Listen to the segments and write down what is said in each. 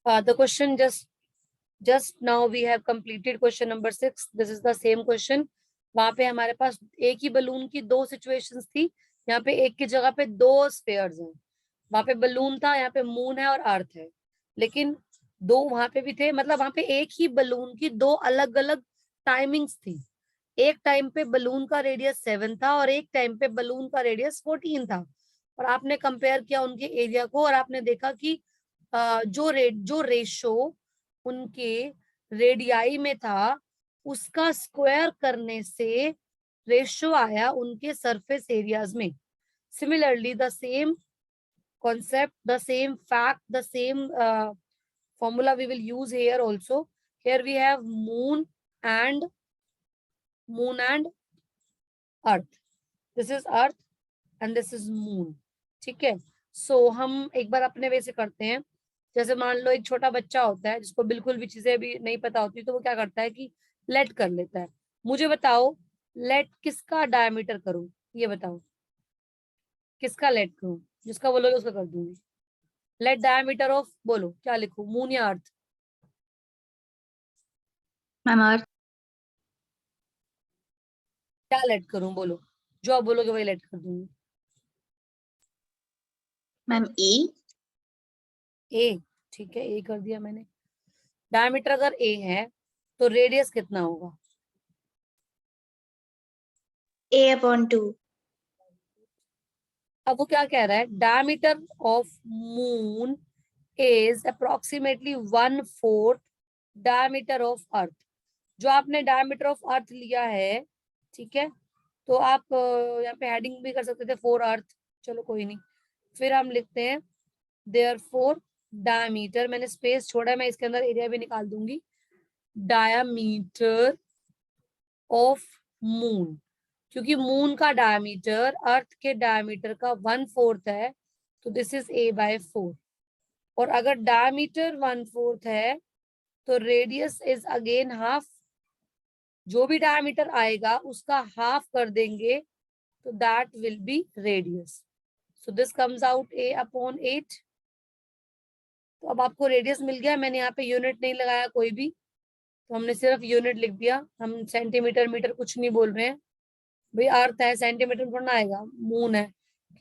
The question just now we have completed question number 6. This is the same question. वहां पे हमारे पास एक ही balloon की दो सिचुएशंस थी, यहाँ पे एक की जगह पे दो स्फीयर्स हैं. वहां पे बलून था, यहाँ पे मून है और अर्थ है, लेकिन दो वहां पे भी थे. मतलब वहां पे एक ही बलून की दो अलग अलग टाइमिंग्स थी. एक टाइम पे बलून का रेडियस 7 था और एक टाइम पे बलून का रेडियस 14 था. और आपने कंपेयर किया उनके एरिया को और आपने देखा कि जो रेशो उनके रेडियाई में था उसका स्क्वायर करने से रेशो आया उनके सरफेस एरियाज में. Similarly the same concept, the same fact, the same formula we will use here also. Here we have moon and earth. This is earth and this is moon. ठीक है. So हम एक बार अपने वे से करते हैं. जैसे मान लो एक छोटा बच्चा होता है जिसको बिल्कुल भी चीजें भी नहीं पता होती, तो वो क्या करता है कि लेट कर लेता है. मुझे बताओ लेट किसका डायमीटर करूं, ये बताओ किसका लेट करूं. जिसका बोलोगे उसका कर दूंगी. लेट डायमीटर ऑफ, बोलो क्या लिखूं, मून या अर्थ. मैम अर्थ. क्या लेट करूं बोलो, जो आप बोलोगे वही लेट कर दूंगी. मैम ए. ठीक है, ए कर दिया मैंने. डायमीटर अगर ए है तो रेडियस कितना होगा. A/2. अब वो क्या कह रहा है, diameter of moon is approximately 1/4 diameter of earth. जो आपने डायमीटर ऑफ अर्थ लिया है, ठीक है, तो आप यहाँ पे हेडिंग भी कर सकते थे 4 अर्थ. चलो कोई नहीं. फिर हम लिखते हैं देयरफॉर डायमीटर, मैंने स्पेस छोड़ा है, मैं इसके अंदर एरिया भी निकाल दूंगी. डायमीटर ऑफ मून, क्योंकि मून का डायमीटर अर्थ के डायमीटर का 1/4 है, तो दिस इज A/4. और अगर डायमीटर 1/4 है तो रेडियस इज अगेन हाफ. जो भी डायमीटर आएगा उसका हाफ कर देंगे तो that will be radius. So this comes out A/8. तो अब आपको रेडियस मिल गया. मैंने यहाँ पे यूनिट नहीं लगाया कोई भी, तो हमने सिर्फ यूनिट लिख दिया. हम सेंटीमीटर मीटर कुछ नहीं बोल रहे हैं. भाई अर्थ है सेंटीमीटर में थोड़ा आएगा, मून है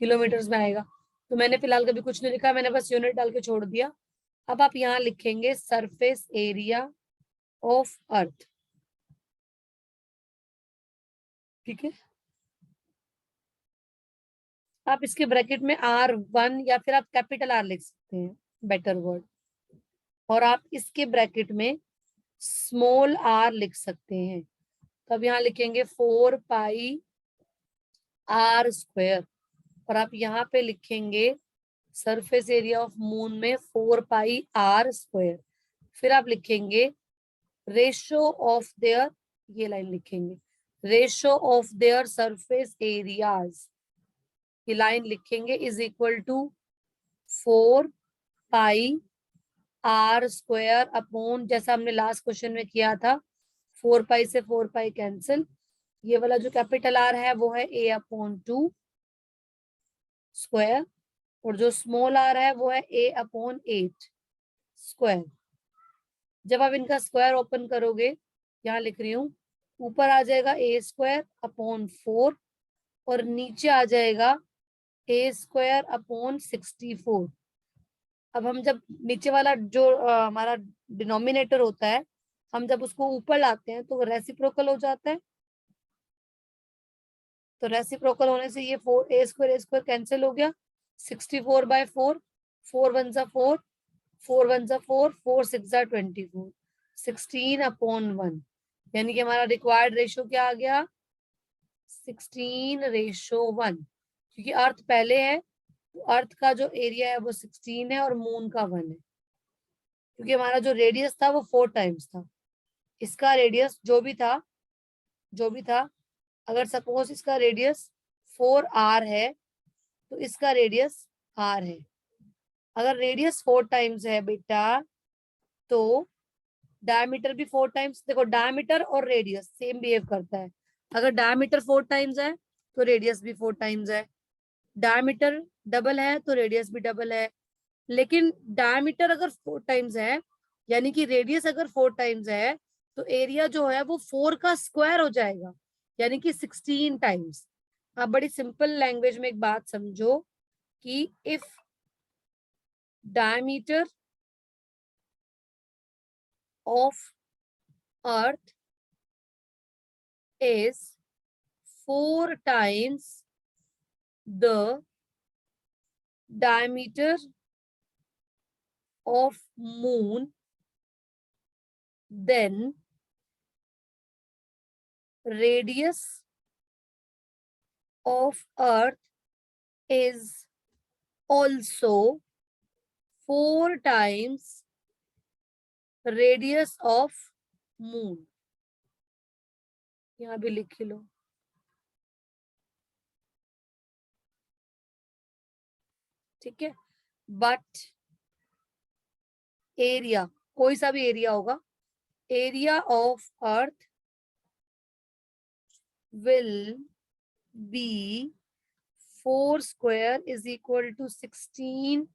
किलोमीटर्स में आएगा. तो मैंने फिलहाल कभी कुछ नहीं लिखा, मैंने बस यूनिट डाल के छोड़ दिया. अब आप यहाँ लिखेंगे सरफेस एरिया ऑफ अर्थ. ठीक है. आप इसके ब्रैकेट में R1 या फिर आप कैपिटल R लिख सकते हैं, बेटर वर्ड. और आप इसके ब्रैकेट में स्मॉल r लिख सकते हैं. तो अब यहाँ लिखेंगे 4πr². और आप यहाँ पे लिखेंगे सरफेस एरिया ऑफ मून में 4πr². फिर आप लिखेंगे रेशो ऑफ देयर, ये लाइन लिखेंगे, ratio of their surface areas, ये लाइन लिखेंगे, is equal to 4πr² upon, जैसा हमने लास्ट क्वेश्चन में किया था, 4π से 4π कैंसिल. ये वाला जो कैपिटल R है वो है A/2 स्क्वायर, और जो स्मॉल r है वो है A/8 स्क्वायर. जब आप इनका स्क्वायर ओपन करोगे, यहाँ लिख रही हूँ, ऊपर आ जाएगा A²/4 और नीचे आ जाएगा A²/64. अब हम जब नीचे वाला जो हमारा डिनोमिनेटर होता है, हम जब उसको ऊपर लाते हैं तो रेसिप्रोकल हो जाता है. तो रेसिप्रोकल होने से ये A² कैंसिल हो गया. 64/4, 4 1 जा 4, 4 1 जा 4, 4 6 जा 24, 16/1. यानी कि हमारा रिक्वायर्ड रेशो क्या आ गया, 16:1. क्योंकि अर्थ पहले है तो अर्थ का जो एरिया है वो 16 है और मून का 1 है. क्योंकि हमारा जो रेडियस था वो 4 टाइम्स था. इसका रेडियस जो भी था, अगर सपोज इसका रेडियस 4r है तो इसका रेडियस r है. अगर रेडियस 4 टाइम्स है बेटा तो डायमीटर भी 4 टाइम्स. देखो डायमीटर और रेडियस सेम बिहेव करता है. अगर डायमीटर 4 टाइम्स है तो रेडियस भी 4 टाइम्स है. डायमीटर डबल है तो रेडियस भी डबल है. लेकिन डायमीटर अगर 4 टाइम्स है, यानी कि रेडियस अगर 4 टाइम्स है, तो एरिया जो है वो 4 का स्क्वायर हो जाएगा, यानी कि 16 टाइम्स। आप बड़ी सिंपल लैंग्वेज में एक बात समझो कि if diameter of earth is 4 times the diameter of moon, then radius of earth is also 4 times radius of moon. यहाँ भी लिख लो। ठीक है, बट एरिया, कोई सा भी एरिया होगा, area of earth will be 4 square is equal to 16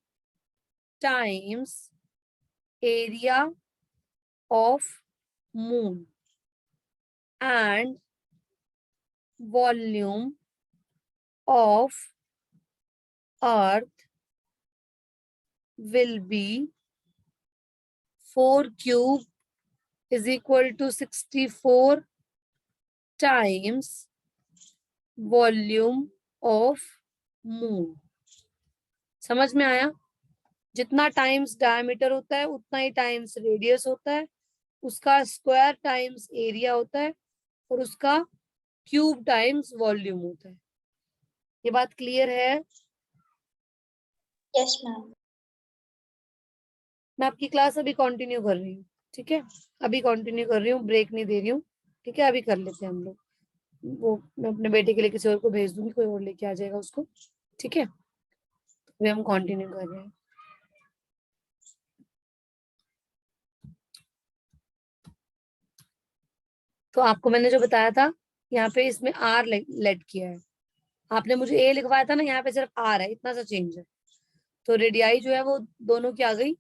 times area of moon, and volume of earth will be 4 cube is equal to 64 times volume of moon. समझ में आया? जितना टाइम्स डायमीटर होता है उतना ही टाइम्स रेडियस होता है, उसका स्क्वायर टाइम्स एरिया होता है, और उसका क्यूब टाइम्स वॉल्यूम होता है। ये बात क्लियर है? Yes ma'am. मैं आपकी क्लास अभी कंटिन्यू कर रही हूँ, ठीक है? अभी कंटिन्यू कर रही हूँ, ब्रेक नहीं दे रही हूँ, ठीक है? अभी कर लेते हैं हम लोग। वो मैं अपने बेटे के लिए किसी और को भेज दूंगी, कोई और लेके आ जाएगा उसको, ठीक है? अभी हम कंटिन्यू कर रहे हैं। तो आपको मैंने जो बताया था, यहाँ पे इसमें आर लेट किया है, आपने मुझे ए लिखवाया था ना, यहाँ पे सिर्फ आर है, इतना सा चेंज है। तो रेडियाई जो है वो दोनों की आ गई,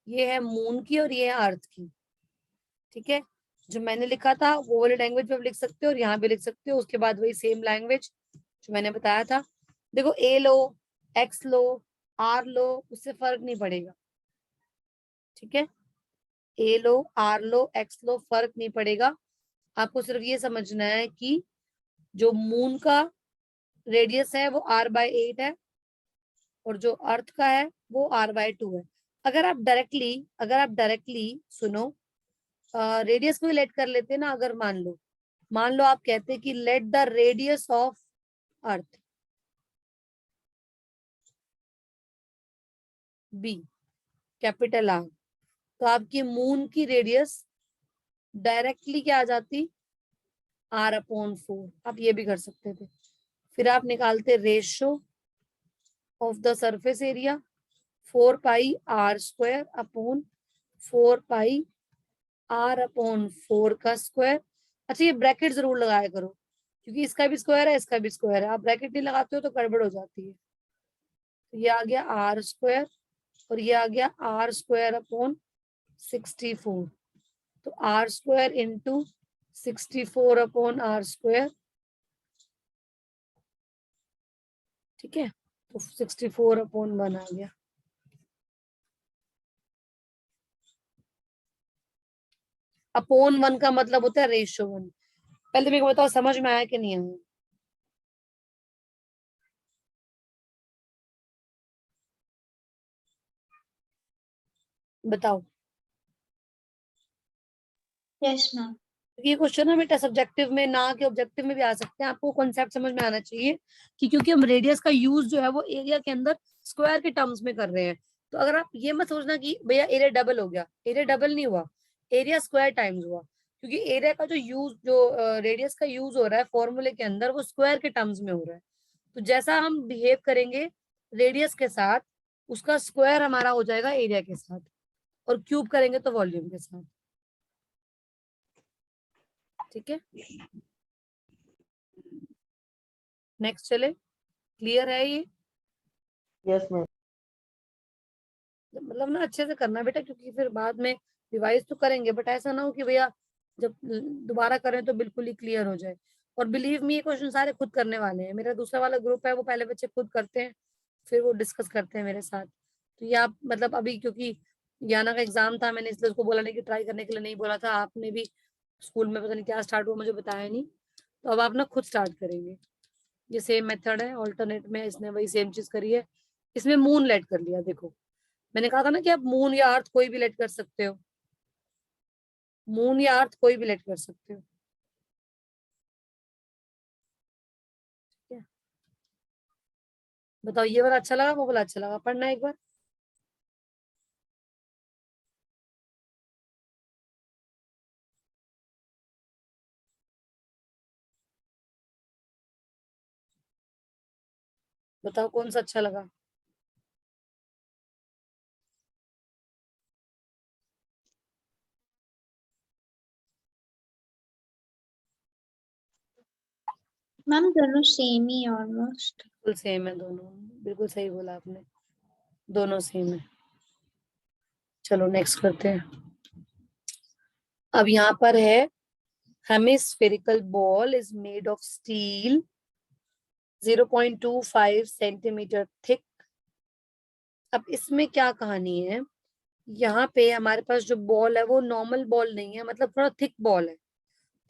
ये है मून की और ये है अर्थ की, ठीक है? जो मैंने लिखा था वो वाली लैंग्वेज में लिख सकते हो और यहाँ भी लिख सकते हो, उसके बाद वही सेम लैंग्वेज जो मैंने बताया था। देखो ए लो, एक्स लो, आर लो, उससे फर्क नहीं पड़ेगा, ठीक है? ए लो, आर लो, एक्स लो, फर्क नहीं पड़ेगा। आपको सिर्फ ये समझना है कि जो मून का रेडियस है वो r/8 है, और जो अर्थ का है वो r/2 है। अगर आप डायरेक्टली सुनो, रेडियस को ही लेट कर लेते ना। अगर मान लो आप कहते कि let the radius of earth be capital R, तो आपकी मून की रेडियस डायरेक्टली क्या आ जाती, r/4। आप ये भी कर सकते थे। फिर आप निकालते ratio of the surface area, 4πr² upon 4πr/4 का स्क्वायर। अच्छा, ये ब्रैकेट जरूर लगाया करो, क्योंकि इसका भी स्क्वायर है, इसका भी स्क्वायर है। आप ब्रैकेट नहीं लगाते हो तो गड़बड़ हो जाती है। तो ये आ गया r² और ये आ गया r² अपॉन 64। तो r² इंटू 64/r², ठीक है? तो 64/1 आ गया। अपॉन 1 का मतलब होता है रेशो 1। पहले मेरे को बताओ समझ में आया कि नहीं आया? बताओ। Yes ma'am. ये क्वेश्चन ना बेटा सब्जेक्टिव में ना कि ऑब्जेक्टिव में भी आ सकते हैं। आपको कॉन्सेप्ट समझ में आना चाहिए कि क्योंकि हम रेडियस का यूज जो है वो एरिया के अंदर स्क्वायर के टर्म्स में कर रहे हैं। तो अगर आप ये मत सोचना कि भैया एरिया डबल हो गया, एरिया डबल नहीं हुआ, एरिया स्क्वायर टाइम्स हुआ। क्योंकि एरिया का जो रेडियस का यूज हो रहा है फॉर्मूले के अंदर, वो स्क्वायर के टर्म्स में हो रहा है। तो जैसा हम बिहेव करेंगे रेडियस के साथ, उसका स्क्वायर हमारा हो जाएगा एरिया के साथ, और क्यूब करेंगे तो वॉल्यूम के साथ, ठीक है? नेक्स्ट चले, क्लियर है ये? Yes ma'am. मतलब ना अच्छे से करना बेटा, क्योंकि फिर बाद में रिवाइज तो करेंगे, बट ऐसा ना हो कि भैया जब दोबारा करें तो बिल्कुल ही क्लियर हो जाए। और बिलीव मी, ये क्वेश्चन सारे खुद करने वाले हैं। मेरा दूसरा वाला ग्रुप है, वो पहले बच्चे खुद करते हैं, फिर वो डिस्कस करते हैं मेरे साथ। तो ये आप मतलब अभी, क्योंकि याना का एग्जाम था, मैंने इसलिए उसको बोला नहीं कि ट्राई करने के लिए नहीं बोला था। आपने भी स्कूल में पता नहीं क्या स्टार्ट हुआ, मुझे बताया नहीं। तो अब आप ना खुद स्टार्ट करेंगे। ये सेम मेथड है, ऑल्टरनेट में इसने वही सेम चीज करी है। इसमें मून लेट कर लिया। देखो मैंने कहा था ना कि आप मून या अर्थ कोई भी लेट कर सकते हो। मून या अर्थ कोई भी लेट कर सकते हो। ठीक है, बताओ ये वाला अच्छा लगा, वो वाला अच्छा लगा? पढ़ना एक बार। बताओ कौन सा अच्छा लगा। मैम दोनों सेम ही ऑलमोस्ट। बिल्कुल सेम है दोनों, बिल्कुल सही बोला आपने, दोनों सेम है। चलो नेक्स्ट करते हैं। अब यहाँ पर है, hemispherical ball is made of steel 0.25 centimetre thick. अब इसमें क्या कहानी है, यहाँ पे हमारे पास जो बॉल है वो नॉर्मल बॉल नहीं है, मतलब थोड़ा थिक बॉल है।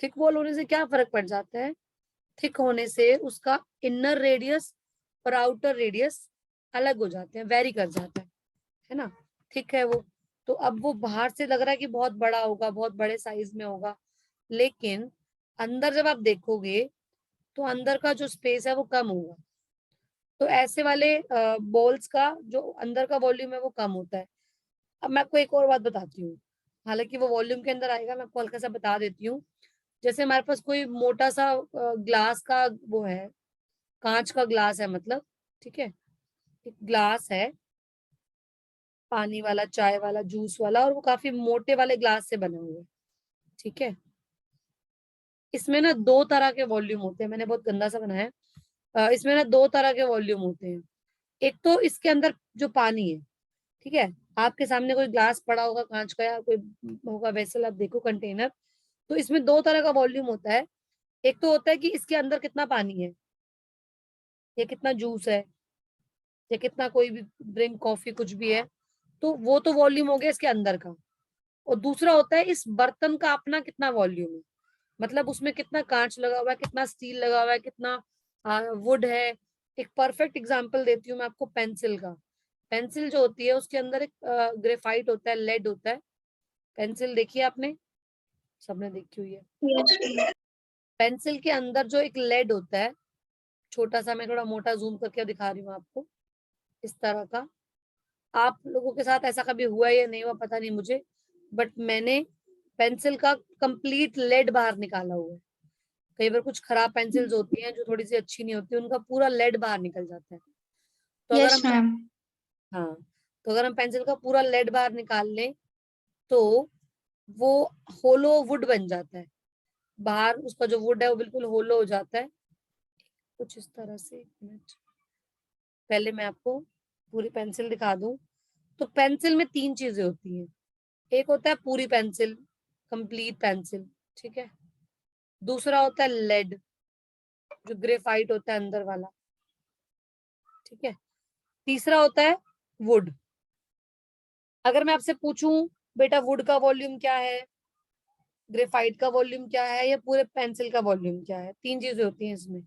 थिक बॉल होने से क्या फर्क पड़ जाता है, थिक होने से उसका इनर रेडियस और आउटर रेडियस अलग हो जाते हैं, वेरी कर जाता है ना। थिक है वो, तो अब वो बाहर से लग रहा है कि बहुत बड़ा होगा, बहुत बड़े साइज में होगा, लेकिन अंदर जब आप देखोगे तो अंदर का जो स्पेस है वो कम होगा। तो ऐसे वाले बॉल्स का जो अंदर का वॉल्यूम है वो कम होता है। अब मैं आपको एक और बात बताती हूँ, हालांकि वो वॉल्यूम के अंदर आएगा, मैं आपको हल्का सा बता देती हूँ। जैसे हमारे पास कोई मोटा सा ग्लास का वो है, कांच का ग्लास है मतलब, ठीक है, एक ग्लास है, पानी वाला, चाय वाला, जूस वाला, और वो काफी मोटे वाले ग्लास से बना हुआ है। ठीक है, इसमें ना दो तरह के वॉल्यूम होते हैं, मैंने बहुत गंदा सा बनाया है। इसमें ना दो तरह के वॉल्यूम होते हैं। एक तो इसके अंदर जो पानी है, ठीक है, आपके सामने कोई ग्लास पड़ा होगा कांच का, या कोई होगा वेसल, आप देखो कंटेनर, तो इसमें दो तरह का वॉल्यूम होता है। एक तो होता है कि इसके अंदर कितना पानी है, या कितना जूस है, या कितना कोई भी ड्रिंक, कॉफी, कुछ भी है, तो वो तो वॉल्यूम हो गया इसके अंदर का। और दूसरा होता है इस बर्तन का अपना कितना वॉल्यूम है, मतलब उसमें कितना कांच लगा हुआ है, कितना स्टील लगा हुआ है, कितना वुड है। एक परफेक्ट एग्जांपल देती हूँ मैं आपको, पेंसिल का। पेंसिल जो होती है उसके अंदर एक ग्रेफाइट होता है, लेड होता है। पेंसिल देखी है आपने, सबने देखी हुई है। यस। पेंसिल के अंदर जो एक लेड होता है, छोटा सा, मैं थोड़ा मोटा जूम करके दिखा रही हूँ आपको, इस तरह का। आप लोगों के साथ ऐसा कभी हुआ है या नहीं हुआ पता नहीं मुझे, बट मैंने पेंसिल का कंप्लीट लेड बाहर निकाला हुआ है। कई बार कुछ खराब पेंसिल्स होती हैं जो थोड़ी सी अच्छी नहीं होती, उनका पूरा लेड बाहर निकल जाता है। तो अगर यस हम, मैम। हाँ, तो अगर हम पेंसिल का पूरा लेड बाहर निकाल लें तो वो होलो वुड बन जाता है। बाहर उसका जो वुड है वो बिल्कुल होलो हो जाता है, कुछ इस तरह से। एक मिनट, पहले मैं आपको पूरी पेंसिल दिखा दूं। तो पेंसिल में तीन चीजें होती हैं। एक होता है पूरी पेंसिल, कंप्लीट पेंसिल, ठीक है। दूसरा होता है लेड, जो ग्रेफाइट होता है अंदर वाला, ठीक है। तीसरा होता है वुड। अगर मैं आपसे पूछूं बेटा वुड का वॉल्यूम क्या है, ग्रेफाइट का वॉल्यूम क्या है, या पूरे पेंसिल का वॉल्यूम क्या है, तीन चीजें होती हैं इसमें।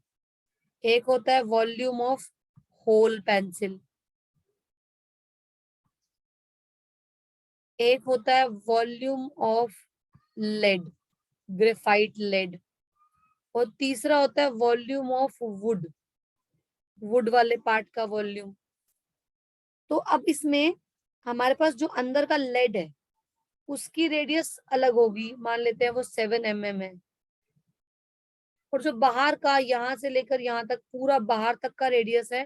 एक होता है वॉल्यूम ऑफ होल पेंसिल, एक होता है volume of lead, graphite lead, और तीसरा होता है वॉल्यूम ऑफ वुड, वुड वाले पार्ट का वॉल्यूम। तो अब इसमें हमारे पास जो अंदर का लेड है उसकी रेडियस अलग होगी, मान लेते हैं वो 7 mm है। और जो बाहर का, यहाँ से लेकर यहाँ तक पूरा बाहर तक का रेडियस है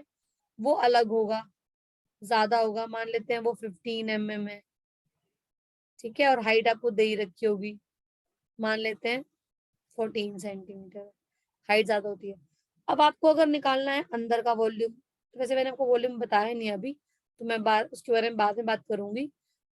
वो अलग होगा, ज्यादा होगा, मान लेते हैं वो 15 mm है। ठीक है, और हाइट आपको दे ही रखी होगी, मान लेते हैं 14 सेंटीमीटर। हाइट ज्यादा होती है। अब आपको अगर निकालना है अंदर का वॉल्यूम, तो वैसे मैंने आपको वॉल्यूम बताया नहीं अभी, तो मैं उसके बारे में बाद में बात करूंगी।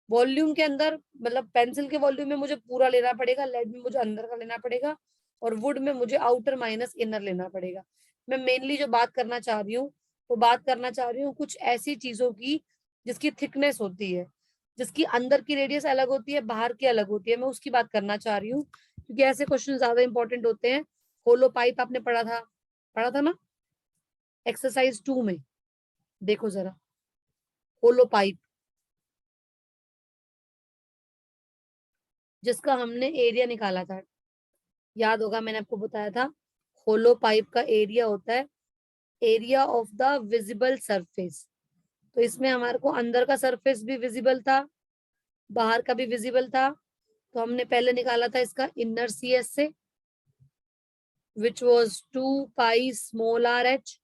वॉल्यूम के अंदर मतलब पेंसिल के वॉल्यूम में मुझे पूरा लेना पड़ेगा, लेड में मुझे अंदर का लेना पड़ेगा, और वुड में मुझे आउटर माइनस इनर लेना पड़ेगा। मैं मेनली जो बात करना चाह रही हूँ वो बात करना चाह रही हूँ कुछ ऐसी चीजों की जिसकी थिकनेस होती है, जिसकी अंदर की रेडियस अलग होती है, बाहर की अलग होती है, मैं उसकी बात करना चाह रही हूँ, क्योंकि ऐसे क्वेश्चन ज्यादा इंपॉर्टेंट होते हैं। होलो पाइप आपने पढ़ा था ना एक्सरसाइज 2 में। देखो जरा होलो पाइप, जिसका हमने एरिया निकाला था, याद होगा मैंने आपको बताया था होलो पाइप का एरिया होता है area of the visible surface. तो इसमें हमारे को अंदर का सरफेस भी विजिबल था, बाहर का भी विजिबल था। तो हमने पहले निकाला था इसका इनर CS से, which was 2 pi small RH।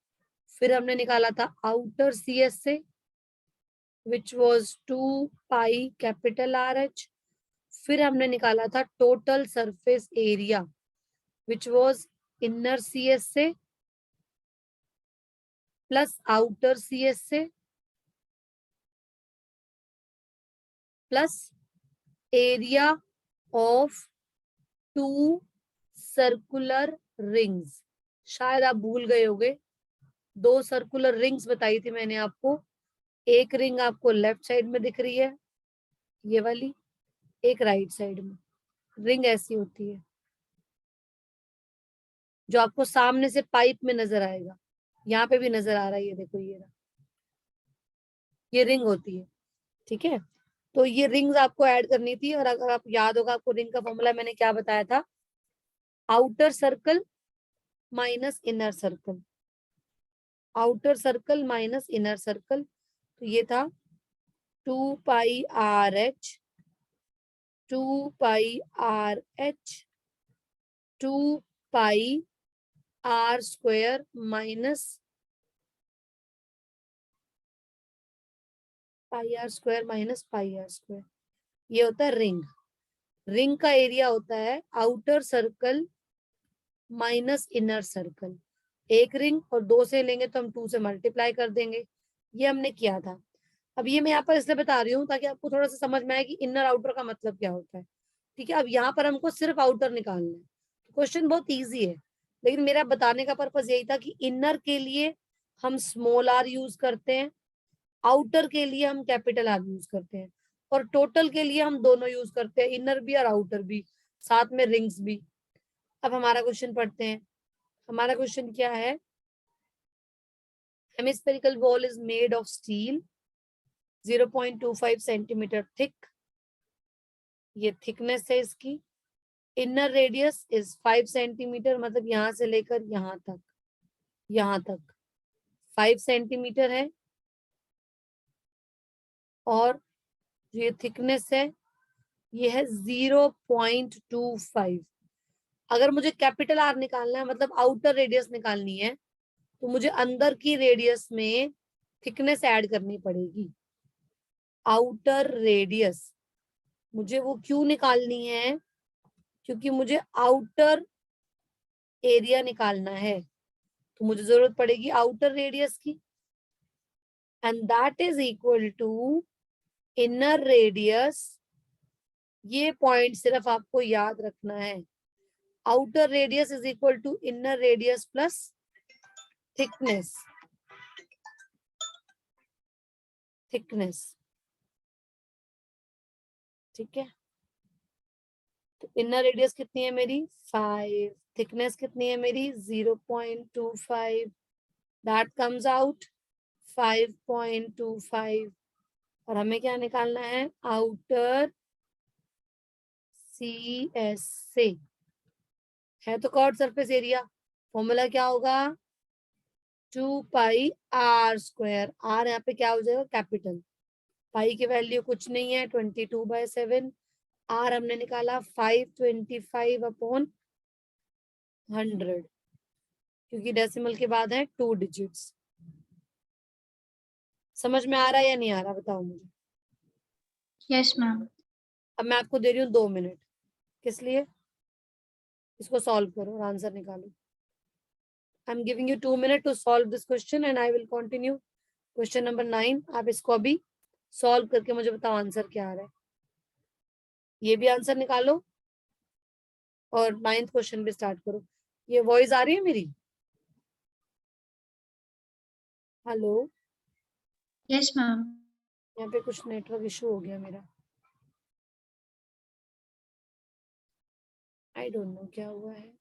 फिर हमने निकाला था आउटर CS से, which was 2 pi capital RH। फिर हमने निकाला था total surface area, which was inner CS से प्लस आउटर CS से plus area of 2 circular rings. शायद आप भूल गए होंगे, 2 सर्कुलर रिंग्स बताई थी मैंने आपको। एक रिंग आपको लेफ्ट साइड में दिख रही है, ये वाली, एक राइट साइड में। रिंग ऐसी होती है जो आपको सामने से पाइप में नजर आएगा, यहाँ पे भी नजर आ रहा है, ये देखो ये रिंग होती है। ठीक है, तो ये रिंग्स आपको ऐड करनी थी। और अगर आप याद होगा आपको रिंग का फॉर्मूला मैंने क्या बताया था, outer circle minus inner circle, outer circle minus inner circle. तो ये था 2 पाई RH, 2 पाई RH, 2 पाई R square minus pi R square minus pi R square. ये होता है रिंग। रिंग का एरिया होता है outer circle minus inner circle. एक रिंग और 2 से लेंगे तो हम 2 से मल्टीप्लाई कर देंगे, ये हमने किया था। अब ये मैं यहाँ पर इसलिए बता रही हूँ ताकि आपको थोड़ा सा समझ में आए कि इनर आउटर का मतलब क्या होता है। ठीक है, अब यहाँ पर हमको सिर्फ आउटर निकालना है। क्वेश्चन बहुत इजी है, लेकिन मेरा बताने का पर्पज यही था कि इनर के लिए हम स्मॉल r यूज करते हैं, आउटर के लिए हम कैपिटल R यूज करते हैं, और टोटल के लिए हम दोनों यूज करते हैं, इनर भी और आउटर भी, साथ में रिंग्स भी। अब हमारा क्वेश्चन पढ़ते हैं। हमारा क्वेश्चन क्या है, hemispherical ball is made of steel 0.25 centimetre thick, ये थिकनेस है इसकी। इनर रेडियस इज 5 सेंटीमीटर, मतलब यहां से लेकर यहां तक 5 सेंटीमीटर है। और ये थिकनेस है, ये है 0.25। अगर मुझे कैपिटल R निकालना है, मतलब आउटर रेडियस निकालनी है, तो मुझे अंदर की रेडियस में थिकनेस ऐड करनी पड़ेगी। आउटर रेडियस मुझे वो क्यों निकालनी है, क्योंकि मुझे आउटर एरिया निकालना है, तो मुझे जरूरत पड़ेगी आउटर रेडियस की, and that is equal to inner radius. ये पॉइंट सिर्फ आपको याद रखना है, outer radius is equal to inner radius plus thickness. Thickness, ठीक है, तो इनर रेडियस कितनी है मेरी 5, थिकनेस कितनी है मेरी 0.25, दैट कम्स आउट 5.25। और हमें क्या निकालना है, आउटर CS से, है तो कर्व्ड सरफेस एरिया। फॉर्मूला क्या होगा, 2 पाई R स्क्वायर। R यहाँ पे क्या हो जाएगा, कैपिटल। पाई की वैल्यू कुछ नहीं है, 22/7। R हमने निकाला 525/100, क्योंकि डेसिमल के बाद है 2 डिजिट्स। समझ में आ रहा है या नहीं आ रहा, बताओ मुझे। Yes ma'am. अब मैं आपको दे रही हूँ 2 मिनट, किस लिए, इसको सॉल्व करो और आंसर निकालो। I am giving you 2 minutes to solve this question and I will continue question number 9, आप इसको अभी सॉल्व करके मुझे बताओ आंसर क्या आ रहा है। ये भी आंसर निकालो और 9th क्वेश्चन भी स्टार्ट करो। ये वॉइस आ रही है मेरी? Hello, yes ma'am. यहाँ पे कुछ नेटवर्क इशू हो गया मेरा, आई डोंट नो क्या हुआ है।